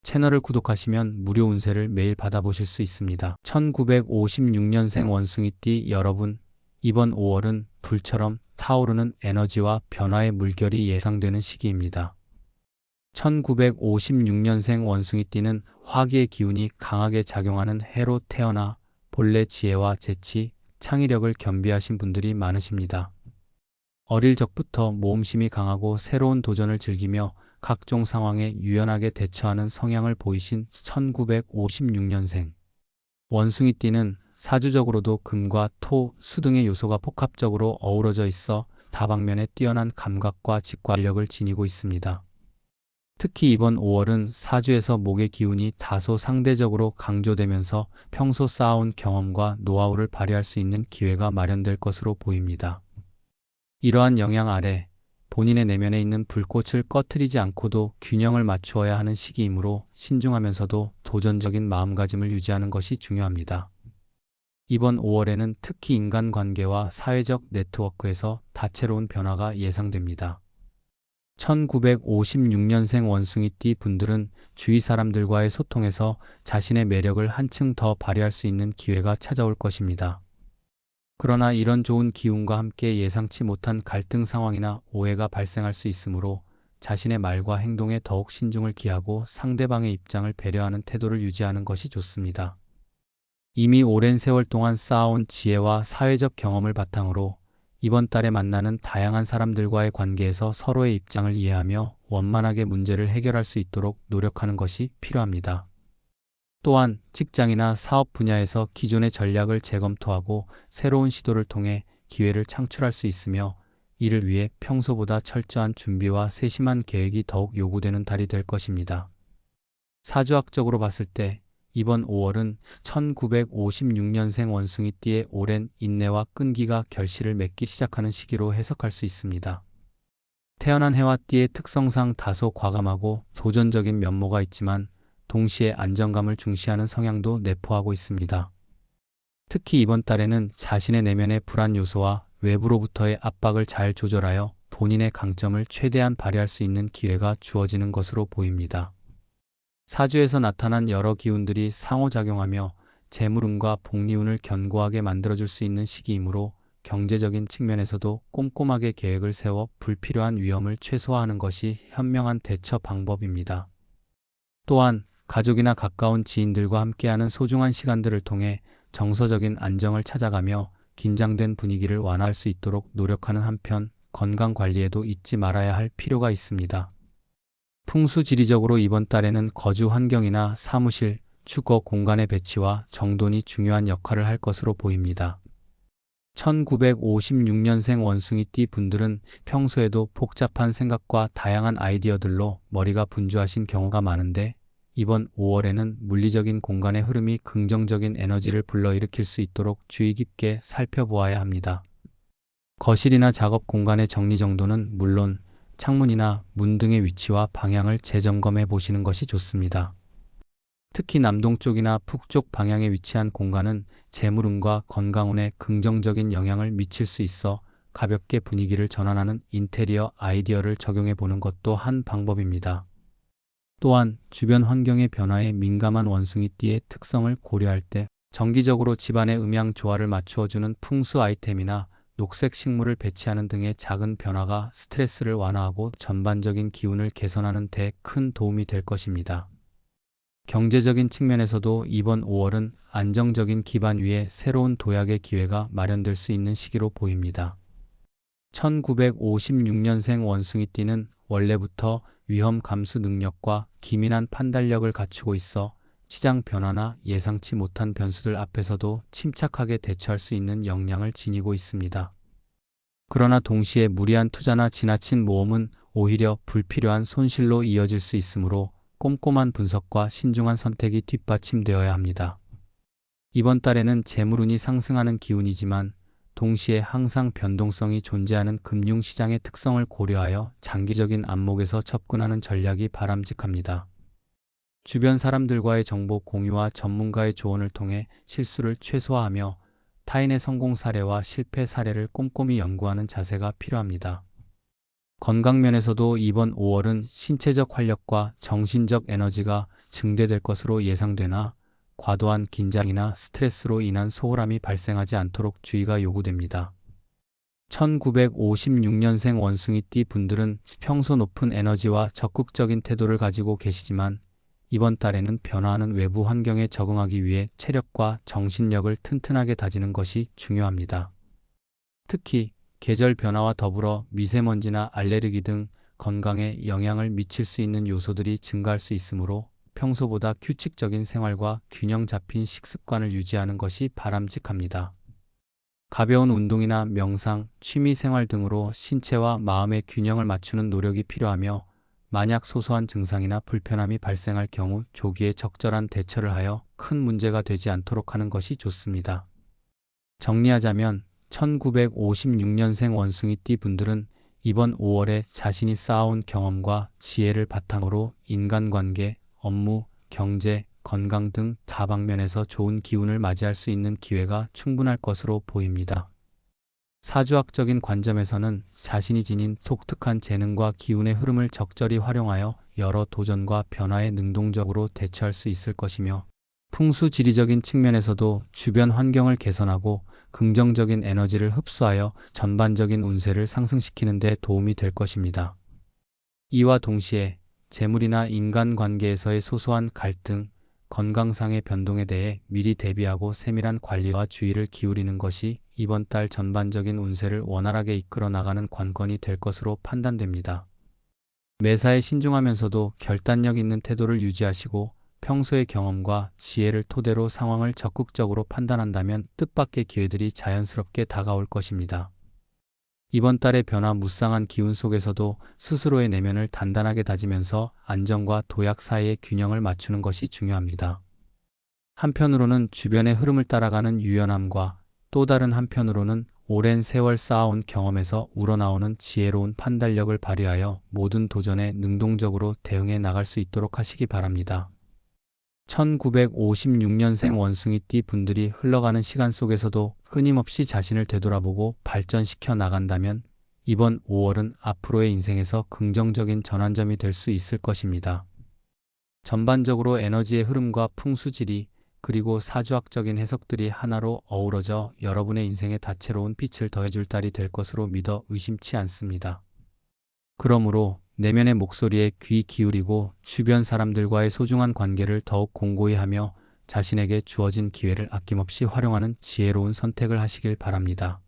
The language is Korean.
채널을 구독하시면 무료 운세를 매일 받아보실 수 있습니다. 1956년생 원숭이띠 여러분, 이번 5월은 불처럼 타오르는 에너지와 변화의 물결이 예상되는 시기입니다. 1956년생 원숭이띠는 화기의 기운이 강하게 작용하는 해로 태어나 본래 지혜와 재치, 창의력을 겸비하신 분들이 많으십니다. 어릴 적부터 모험심이 강하고 새로운 도전을 즐기며 각종 상황에 유연하게 대처하는 성향을 보이신 1956년생 원숭이띠는 사주적으로도 금과 토, 수 등의 요소가 복합적으로 어우러져 있어 다방면에 뛰어난 감각과 직관력을 지니고 있습니다. 특히 이번 5월은 사주에서 목의 기운이 다소 상대적으로 강조되면서 평소 쌓아온 경험과 노하우를 발휘할 수 있는 기회가 마련될 것으로 보입니다. 이러한 영향 아래 본인의 내면에 있는 불꽃을 꺼트리지 않고도 균형을 맞추어야 하는 시기이므로 신중하면서도 도전적인 마음가짐을 유지하는 것이 중요합니다. 이번 5월에는 특히 인간관계와 사회적 네트워크에서 다채로운 변화가 예상됩니다. 1956년생 원숭이띠 분들은 주위 사람들과의 소통에서 자신의 매력을 한층 더 발휘할 수 있는 기회가 찾아올 것입니다. 그러나 이런 좋은 기운과 함께 예상치 못한 갈등 상황이나 오해가 발생할 수 있으므로 자신의 말과 행동에 더욱 신중을 기하고 상대방의 입장을 배려하는 태도를 유지하는 것이 좋습니다. 이미 오랜 세월 동안 쌓아온 지혜와 사회적 경험을 바탕으로 이번 달에 만나는 다양한 사람들과의 관계에서 서로의 입장을 이해하며 원만하게 문제를 해결할 수 있도록 노력하는 것이 필요합니다. 또한 직장이나 사업 분야에서 기존의 전략을 재검토하고 새로운 시도를 통해 기회를 창출할 수 있으며 이를 위해 평소보다 철저한 준비와 세심한 계획이 더욱 요구되는 달이 될 것입니다. 사주학적으로 봤을 때 이번 5월은 1956년생 원숭이띠의 오랜 인내와 끈기가 결실을 맺기 시작하는 시기로 해석할 수 있습니다. 태어난 해와 띠의 특성상 다소 과감하고 도전적인 면모가 있지만 동시에 안정감을 중시하는 성향도 내포하고 있습니다. 특히 이번 달에는 자신의 내면의 불안 요소와 외부로부터의 압박을 잘 조절하여 본인의 강점을 최대한 발휘할 수 있는 기회가 주어지는 것으로 보입니다. 사주에서 나타난 여러 기운들이 상호작용하며 재물운과 복리운을 견고하게 만들어줄 수 있는 시기이므로 경제적인 측면에서도 꼼꼼하게 계획을 세워 불필요한 위험을 최소화하는 것이 현명한 대처 방법입니다. 또한 가족이나 가까운 지인들과 함께하는 소중한 시간들을 통해 정서적인 안정을 찾아가며 긴장된 분위기를 완화할 수 있도록 노력하는 한편 건강 관리에도 잊지 말아야 할 필요가 있습니다. 풍수지리적으로 이번 달에는 거주 환경이나 사무실, 주거 공간의 배치와 정돈이 중요한 역할을 할 것으로 보입니다. 1956년생 원숭이띠 분들은 평소에도 복잡한 생각과 다양한 아이디어들로 머리가 분주하신 경우가 많은데 이번 5월에는 물리적인 공간의 흐름이 긍정적인 에너지를 불러일으킬 수 있도록 주의 깊게 살펴보아야 합니다. 거실이나 작업 공간의 정리정돈은 물론 창문이나 문 등의 위치와 방향을 재점검해 보시는 것이 좋습니다. 특히 남동쪽이나 북쪽 방향에 위치한 공간은 재물운과 건강운에 긍정적인 영향을 미칠 수 있어 가볍게 분위기를 전환하는 인테리어 아이디어를 적용해 보는 것도 한 방법입니다. 또한 주변 환경의 변화에 민감한 원숭이띠의 특성을 고려할 때 정기적으로 집안의 음양 조화를 맞추어주는 풍수 아이템이나 녹색 식물을 배치하는 등의 작은 변화가 스트레스를 완화하고 전반적인 기운을 개선하는 데 큰 도움이 될 것입니다. 경제적인 측면에서도 이번 5월은 안정적인 기반 위에 새로운 도약의 기회가 마련될 수 있는 시기로 보입니다. 1956년생 원숭이띠는 원래부터 위험 감수 능력과 기민한 판단력을 갖추고 있어 시장 변화나 예상치 못한 변수들 앞에서도 침착하게 대처할 수 있는 역량을 지니고 있습니다. 그러나 동시에 무리한 투자나 지나친 모험은 오히려 불필요한 손실로 이어질 수 있으므로 꼼꼼한 분석과 신중한 선택이 뒷받침되어야 합니다. 이번 달에는 재물운이 상승하는 기운이지만 동시에 항상 변동성이 존재하는 금융시장의 특성을 고려하여 장기적인 안목에서 접근하는 전략이 바람직합니다. 주변 사람들과의 정보 공유와 전문가의 조언을 통해 실수를 최소화하며 타인의 성공 사례와 실패 사례를 꼼꼼히 연구하는 자세가 필요합니다. 건강 면에서도 이번 5월은 신체적 활력과 정신적 에너지가 증대될 것으로 예상되나 과도한 긴장이나 스트레스로 인한 소홀함이 발생하지 않도록 주의가 요구됩니다. 1956년생 원숭이띠 분들은 평소 높은 에너지와 적극적인 태도를 가지고 계시지만 이번 달에는 변화하는 외부 환경에 적응하기 위해 체력과 정신력을 튼튼하게 다지는 것이 중요합니다. 특히 계절 변화와 더불어 미세먼지나 알레르기 등 건강에 영향을 미칠 수 있는 요소들이 증가할 수 있으므로 평소보다 규칙적인 생활과 균형 잡힌 식습관을 유지하는 것이 바람직합니다. 가벼운 운동이나 명상, 취미 생활 등으로 신체와 마음의 균형을 맞추는 노력이 필요하며 만약 소소한 증상이나 불편함이 발생할 경우 조기에 적절한 대처를 하여 큰 문제가 되지 않도록 하는 것이 좋습니다. 정리하자면 1956년생 원숭이띠 분들은 이번 5월에 자신이 쌓아온 경험과 지혜를 바탕으로 인간관계, 업무, 경제, 건강 등 다방면에서 좋은 기운을 맞이할 수 있는 기회가 충분할 것으로 보입니다. 사주학적인 관점에서는 자신이 지닌 독특한 재능과 기운의 흐름을 적절히 활용하여 여러 도전과 변화에 능동적으로 대처할 수 있을 것이며 풍수지리적인 측면에서도 주변 환경을 개선하고 긍정적인 에너지를 흡수하여 전반적인 운세를 상승시키는 데 도움이 될 것입니다. 이와 동시에 재물이나 인간관계에서의 소소한 갈등, 건강상의 변동에 대해 미리 대비하고 세밀한 관리와 주의를 기울이는 것이 이번 달 전반적인 운세를 원활하게 이끌어 나가는 관건이 될 것으로 판단됩니다. 매사에 신중하면서도 결단력 있는 태도를 유지하시고 평소의 경험과 지혜를 토대로 상황을 적극적으로 판단한다면 뜻밖의 기회들이 자연스럽게 다가올 것입니다. 이번 달의 변화 무쌍한 기운 속에서도 스스로의 내면을 단단하게 다지면서 안정과 도약 사이의 균형을 맞추는 것이 중요합니다. 한편으로는 주변의 흐름을 따라가는 유연함과 또 다른 한편으로는 오랜 세월 쌓아온 경험에서 우러나오는 지혜로운 판단력을 발휘하여 모든 도전에 능동적으로 대응해 나갈 수 있도록 하시기 바랍니다. 1956년생 원숭이띠 분들이 흘러가는 시간 속에서도 끊임없이 자신을 되돌아보고 발전시켜 나간다면 이번 5월은 앞으로의 인생에서 긍정적인 전환점이 될 수 있을 것입니다. 전반적으로 에너지의 흐름과 풍수지리 그리고 사주학적인 해석들이 하나로 어우러져 여러분의 인생에 다채로운 빛을 더해줄 달이 될 것으로 믿어 의심치 않습니다. 그러므로 내면의 목소리에 귀 기울이고 주변 사람들과의 소중한 관계를 더욱 공고히 하며 자신에게 주어진 기회를 아낌없이 활용하는 지혜로운 선택을 하시길 바랍니다.